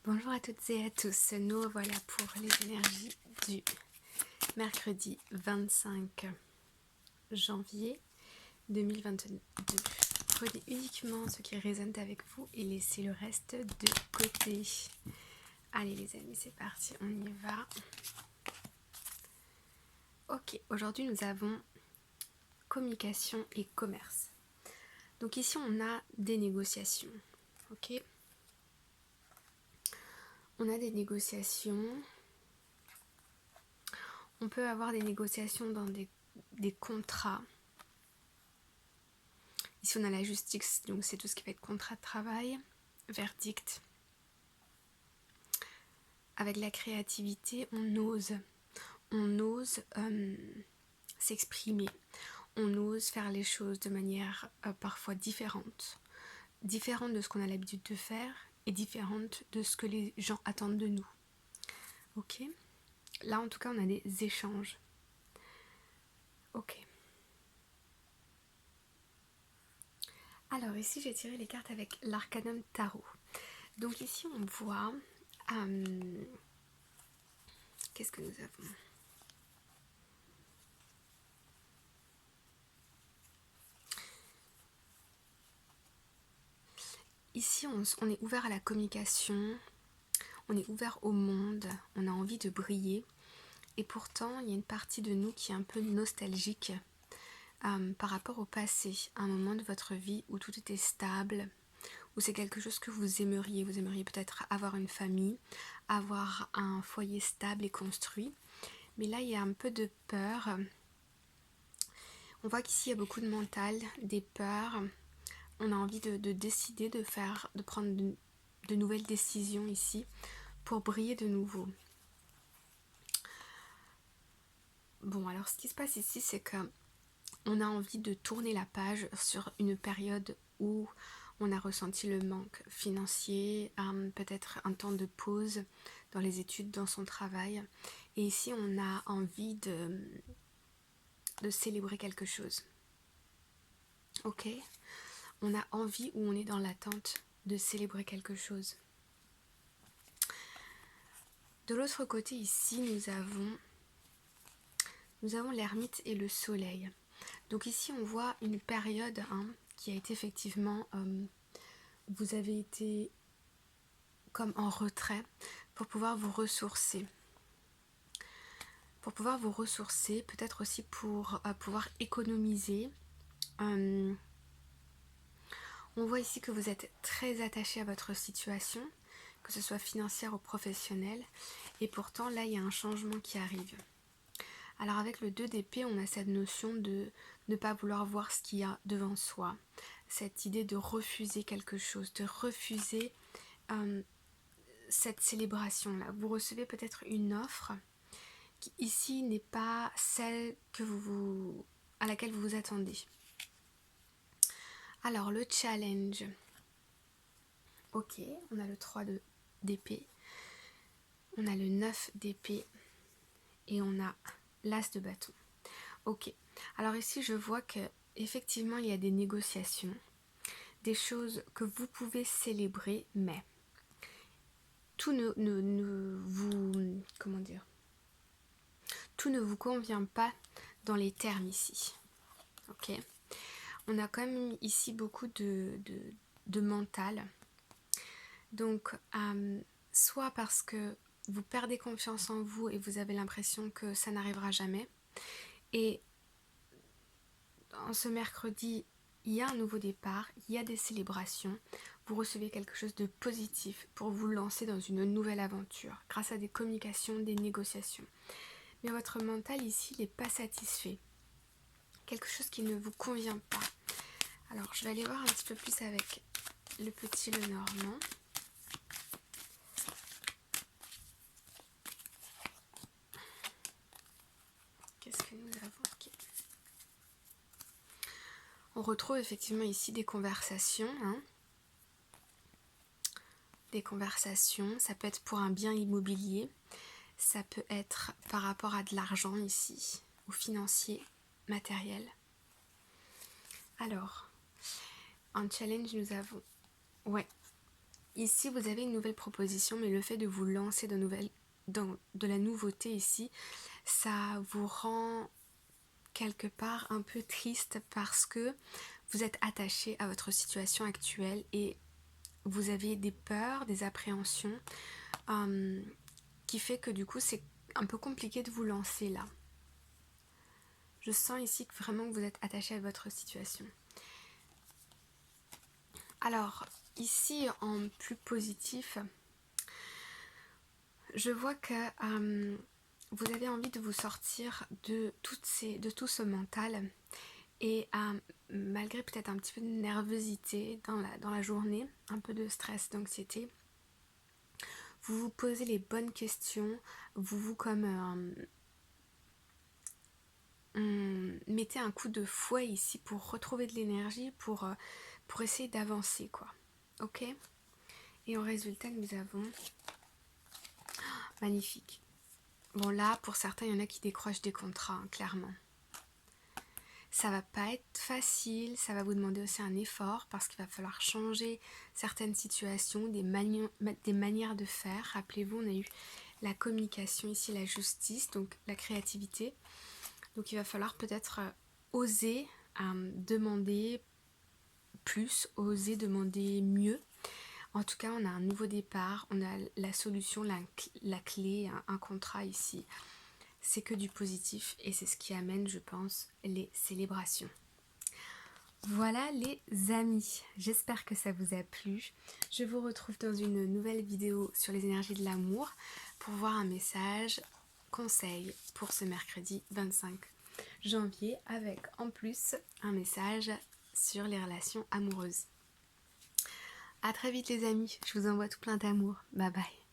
Bonjour à toutes et à tous, nous voilà pour les énergies du mercredi 25 janvier 2022. Prenez uniquement ce qui résonne avec vous et laissez le reste de côté. Allez les amis, c'est parti, on y va. Ok, aujourd'hui nous avons communication et commerce. Donc ici on a des négociations, ok. On a des négociations. On peut avoir des négociations dans des contrats. Ici on a la justice, donc c'est tout ce qui va être contrat de travail, verdict. Avec la créativité, on ose s'exprimer, on ose faire les choses de manière parfois différente de ce qu'on a l'habitude de faire et différente de ce que les gens attendent de nous. Ok ? Là en tout cas on a des échanges. Ok. Alors ici j'ai tiré les cartes avec l'arcanum tarot. Donc ici on voit... qu'est-ce que nous avons ? Ici on est ouvert à la communication, on est ouvert au monde, on a envie de briller. Et pourtant il y a une partie de nous qui est un peu nostalgique par rapport au passé, un moment de votre vie où tout était stable, où c'est quelque chose que vous aimeriez peut-être avoir une famille, avoir un foyer stable et construit. Mais là il y a un peu de peur. On voit qu'ici il y a beaucoup de mental, des peurs. On a envie de décider, de prendre de nouvelles décisions ici pour briller de nouveau. Bon, alors ce qui se passe ici, c'est que on a envie de tourner la page sur une période où on a ressenti le manque financier, peut-être un temps de pause dans les études, dans son travail. Et ici, on a envie de célébrer quelque chose. Ok ? On a envie ou on est dans l'attente de célébrer quelque chose. De l'autre côté, ici, nous avons l'ermite et le soleil. Donc ici, on voit une période qui a été effectivement... vous avez été comme en retrait pour pouvoir vous ressourcer. Pour pouvoir vous ressourcer, peut-être aussi pour pouvoir économiser. On voit ici que vous êtes très attaché à votre situation, que ce soit financière ou professionnelle. Et pourtant, là, il y a un changement qui arrive. Alors avec le 2 d'épée, on a cette notion de ne pas vouloir voir ce qu'il y a devant soi. Cette idée de refuser quelque chose, de refuser cette célébration-là. Vous recevez peut-être une offre qui ici n'est pas celle à laquelle vous vous attendez. Alors le challenge. Ok, on a le 3 d'épée. On a le 9 d'épée. Et on a l'as de bâton. Ok, alors ici je vois que effectivement il y a des négociations, des choses que vous pouvez célébrer, mais tout ne vous, comment dire, tout ne vous convient pas dans les termes ici. Ok, on a quand même ici beaucoup de mental. Donc soit parce que vous perdez confiance en vous et vous avez l'impression que ça n'arrivera jamais, et en ce mercredi, il y a un nouveau départ, il y a des célébrations, vous recevez quelque chose de positif pour vous lancer dans une nouvelle aventure, grâce à des communications, des négociations. Mais votre mental ici n'est pas satisfait, quelque chose qui ne vous convient pas. Alors je vais aller voir un petit peu plus avec le petit Lenormand. Qu'est-ce que nous avons ? Okay. On retrouve effectivement ici des conversations. Des conversations, ça peut être pour un bien immobilier, ça peut être par rapport à de l'argent ici, ou financier, matériel. Alors, en challenge nous avons, ici vous avez une nouvelle proposition, mais le fait de vous lancer dans de la nouveauté ici, ça vous rend quelque part un peu triste parce que vous êtes attaché à votre situation actuelle et vous avez des peurs, des appréhensions qui fait que du coup c'est un peu compliqué de vous lancer là. Je sens ici que vraiment vous êtes attaché à votre situation. Alors ici en plus positif, je vois que vous avez envie de vous sortir de tout ce mental et malgré peut-être un petit peu de nervosité dans la journée, un peu de stress, d'anxiété, vous vous posez les bonnes questions, vous mettez un coup de fouet ici pour retrouver de l'énergie, pour essayer d'avancer quoi. Ok. Et en résultat nous avons magnifique. Bon là pour certains il y en a qui décrochent des contrats hein, clairement. Ça va pas être facile, ça va vous demander aussi un effort parce qu'il va falloir changer certaines situations, des manières de faire. Rappelez-vous, on a eu la communication ici, la justice, donc la créativité. Donc il va falloir peut-être oser demander plus, oser demander mieux. En tout cas, on a un nouveau départ, on a la solution, la clé, un contrat ici. C'est que du positif et c'est ce qui amène, je pense, les célébrations. Voilà les amis, j'espère que ça vous a plu. Je vous retrouve dans une nouvelle vidéo sur les énergies de l'amour pour voir un message conseil pour ce mercredi 25 janvier avec en plus un message sur les relations amoureuses. A très vite les amis, je vous envoie tout plein d'amour. Bye bye.